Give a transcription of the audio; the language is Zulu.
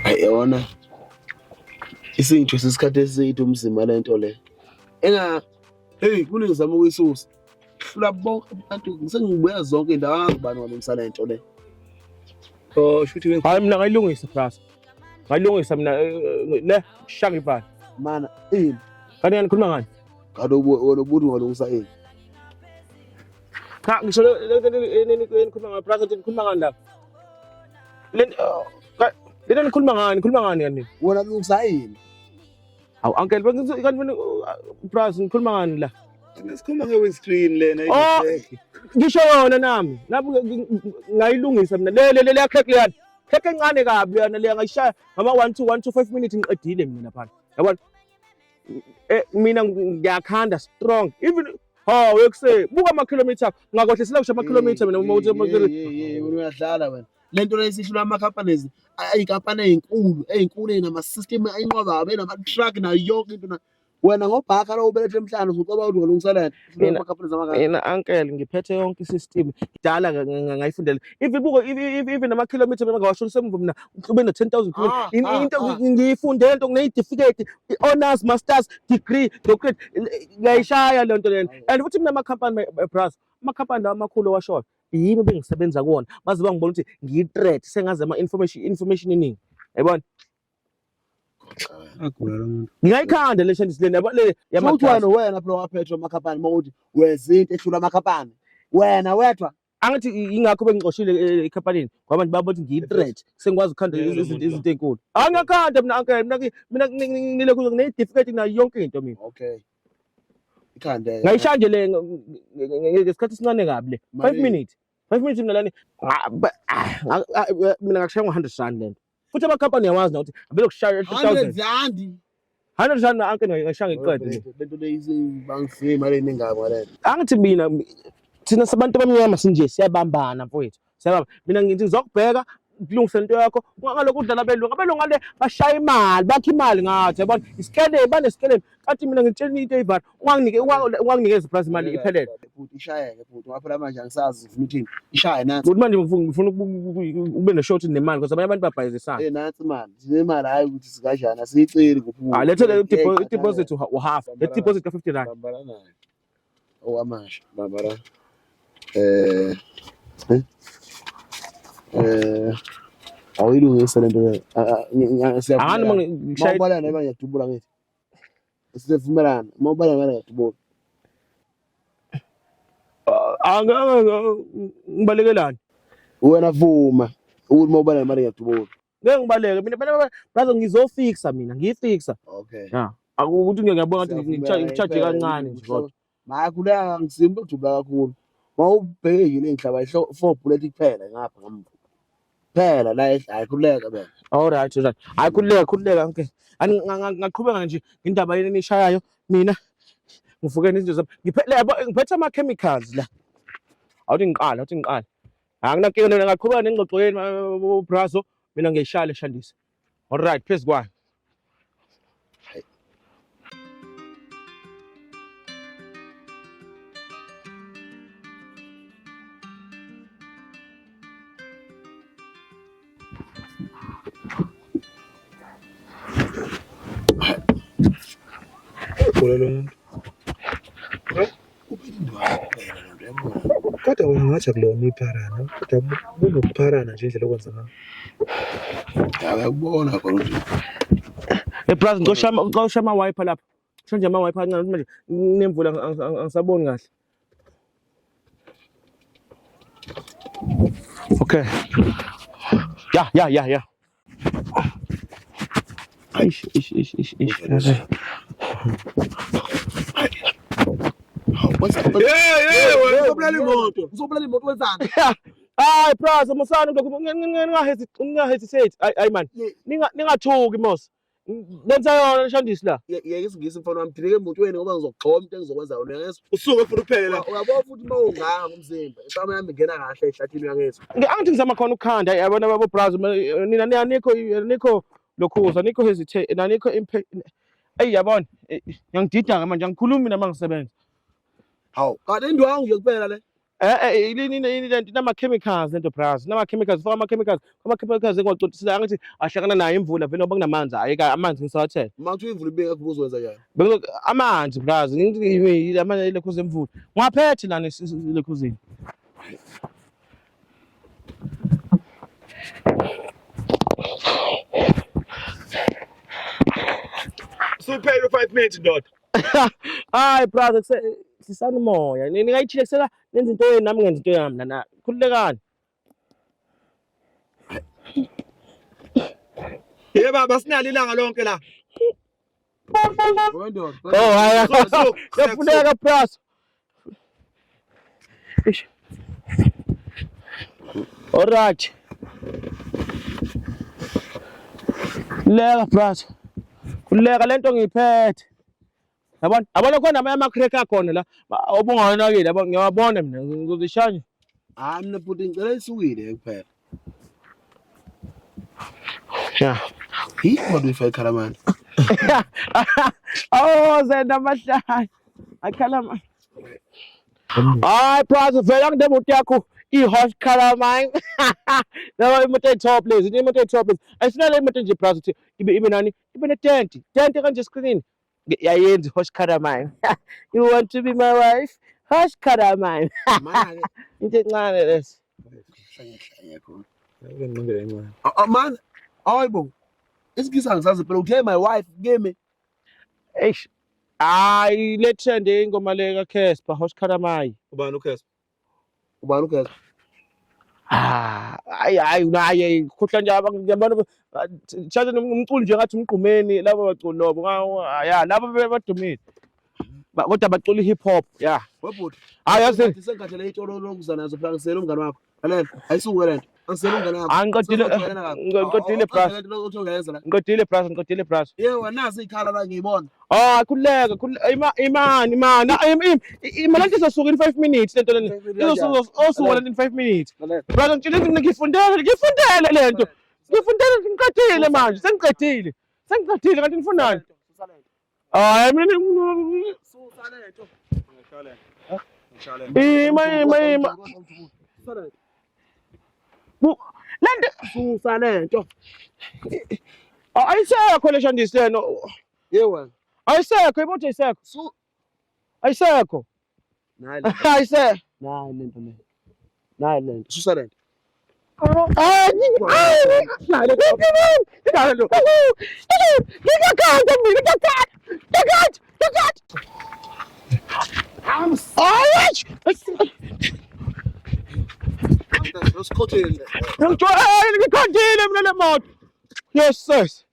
Ayona isintho sesikhathi eside umzimba lento le. Hey kunizama ukuyisusa. Hlula bonke abantu ngisengibuya zonke indawo angibani walungisa lento le. Oh shuthi Hayi mina ngayilungisa plus. Ngayilungisa mina le shanga ibani. mana ini Kanti ngikhuluma ngani? kaloku wena ubuthi ngalungisa ini. Cha ngisho nikhuluma ngani plus nikhuluma ngani la? Lento nikhuluma ngani yani? Wena ulungisa ini? Awu uncle kanti plus nikhuluma ngani la? Ngisikhuluma nge-windscreen lena Oh ngisho yona nami ngayilungisa mina le crack leyana crack encane kabi yana le ngayishaya ngama 1 2 minutes ngiqedile mina phana yabona mina ngiyakhanda strong even wekuse buka ama-kilometer ngakwehlisela kusha ama-kilometer mina uyadlala wena lento le isihlula ama-companies ayinkampani ey'nkulu ey'nama-system ayinqobayo enama-truck nayo yonke into wena ngobhaka lo ubelethe emhlanje uzocoba ukuthi ungalungisa lento ama-companies amangaka. Mina uncle ngiphethe yonke isystem idala ngayifundela even ama-kilometer mina ngawashona semva mina ube na-10,000 into ngiyifundele into ngineyitifiketi i-honors masters degree doctorate ngiyayishaya le nto lena and futhi mina amakhampani bras amakhampani lawo amakhulu owashola yimi bengisebenza kuwona baze bangibona ukuthi ngiyi-threat sengazi information eningi yayibona agula lo muntu ngiyayikhanda le shandisi lena le futhi wena phela waphethe amakhampani mawuthi wezinto ehlula amakhampani wena wedwa angithi ingakho bengixoshile ekhampanini ngoba abantu babothi ngiyi-threat sengikwazi ukukhanda izinto ey'nkulu angiyakhanda mina uncle mina ngilokhu ngineyitifiketi nayo yonke into mina okay ikhande ngayishaya nje le ngesikhathi esincane kabi le 5 minutes mina lani mina ngakushaya ngo-100 rand lento futhi amakhampani yawazi na ukuthi abelokushaya 100 rand na uncle ngayishaya ngiqede lento le imali eningi ngale angithi mina thina sabantu abamnyama sinje siyabambana mfowethu siyabamba mina ngithi ngizokubheka kulungise into yakho ngalokhu udlala abelungu ngale bashaya imali bakha imali ngathi yabona isikeleni banesikeleni kanti mina ngitshela into eyivana unganginikeza iprice imali iphelele futhi ishayeke futhi ngaphela manje angisazi ufuna uthini ishaye nansi ukuthi manje ngifuna ube ne-short nemali because abanye abantu babhayizisana nansi imali sinemali hayi ukuthi sikanjani asiyiceli kuphuma lethe deposit u-half le deposit ka-50 rand bambara nayo amasha bambara awuyilungisa lento le angani uma ngishaya mawubalana noma ngiyadubula ngithi sivumelana mawubalana noma ngiyadubula ngibalekelani wena vuma ukuthi mawubalana noma ngiyadubula ngeke ngibaleke mina brother ngizofixa mina ngiyifixa okay akuthi ngiyabona ukuthi ngicharge kancane nje kodwa makuleka ngisimba ukujubula kakhulu mawubhekile engihlaba 4 bullet kuphela ngapha ngamva phela la ayikhuleka bena alright hayi khululeka uncle ngaqhubeka nje indaba yeni eshayayo mina ngivukene izinto zami ngiphethe ama-chemicals la awuthi ngiqala anginankinga mina ngaqhubeka nengxoxo yeni brazo mina ngiyishaya le shandisa alright phezu kwayo lo muntu kodwa wena ngathi akulona ipharana kodwa bunokupharana nje indlela okwenza ngayo akubona khona plus ngicosha ama-wiper lapha kusho nje ama-wiper ancane manje nemvula angisaboni kahle okay ya uzobulala imoto wenzani hayi plus amusana ngingahesitate hayi man ningathuki mos lenza yona shandisi la yeke isingisi mfana wami phileke emotweni ngoba ngizogxoma into engizokwenza yona usuke futhi uphele la uyabona futhi uma unganga ngomzimba isama yami ingena kahle ehlathini yangethu angithi ngizama khona ukukhanda yabona babo bras nina nikho lokhuza nikho hesitate nanikho impact yabona ngiyangidida manje angikhulumi mina mangisebenza hawu kanti indwangu nje kuphela le Yini lento inama-chemicals lento bras, inama-chemicals, faka ama-chemicals, ama-chemicals engiwacocisela angithi ahlangana nayo imvula vele ngoba kunamanzi, hhayi amanzi ngisawathela. Uma kuthiwa imvula ibingekho ubuzowenza njani? Amanzi bras, amanzi ilekhuzi emvula. Ngwaphethe lana elekhuzini. Suphele 5 minutes ndoda. Hayi bras, sisana umoya. Ningayithilekisela nenze into yenu nami ngenze into yami lana. Khululekani. Ye baba sinalo ilanga lonke la. Wendoda. Oh hayi. Yafuneka bras. Alright. Leka bras. Khululeka lento ngiyiphethe. Yabona khona ama-cracker khona la obungawonakile yabo ngiyawabona mina ngizishaya. Hayi mina bhuti ngicela isukile kuphela. Yeah. Kodwa uyifake ikhalamani. Oh zenda amahlaya. Akhalama. Hayi bras vela ngide moto yakho i-hot calamine. Lawa imoto topless, imoto topless. Ayisinale imoto nje bras uthi ibe nani? Ibe ne-tent. Tent kanje screen. Yayenza i-hot calamine. You want to be my wife? Hot calamine. Mana-ke. Into encane lesi. Hlanya khona. Ngingqingile imali. Man, hayibo. Isikisa ngisazi phela uthe my wife kimi. Eish. Hayi le trend ingoma le kaCasper Hot calamine. Ubani uKhesa? Ubani uGeza? Hayi naye khohla nje ngiyabona shaza nomculi nje ngathi umgqumeni laba baculi lobo ya laba badumile kodwa bacula hip hop ya Webhuti. hayi yazi Sengathele itolo lokuzana nazo phela ngisela umngane wakho. Lalela ayisuke lento. Angisela umngane wakho. ngiqedile bras Yewe nazi ikhala la ngiyibona. khuleka imani lento izosuka in 5 minutes lento lena izosuka lento in 5 minutes bras ngitshela ngifundele lento ngiqedile manje sengiqedile kanti ngifunani hayi mina Susa lento. ima lento Susa lento. ayisekho le shandisi leno Yewe. ayisekho ibothe ayisekho ayisekho Nayi ayisekho lento le. Nayi lento. Susa lento. Usikhothele. Ngikhothile mina le moto. Yes sis.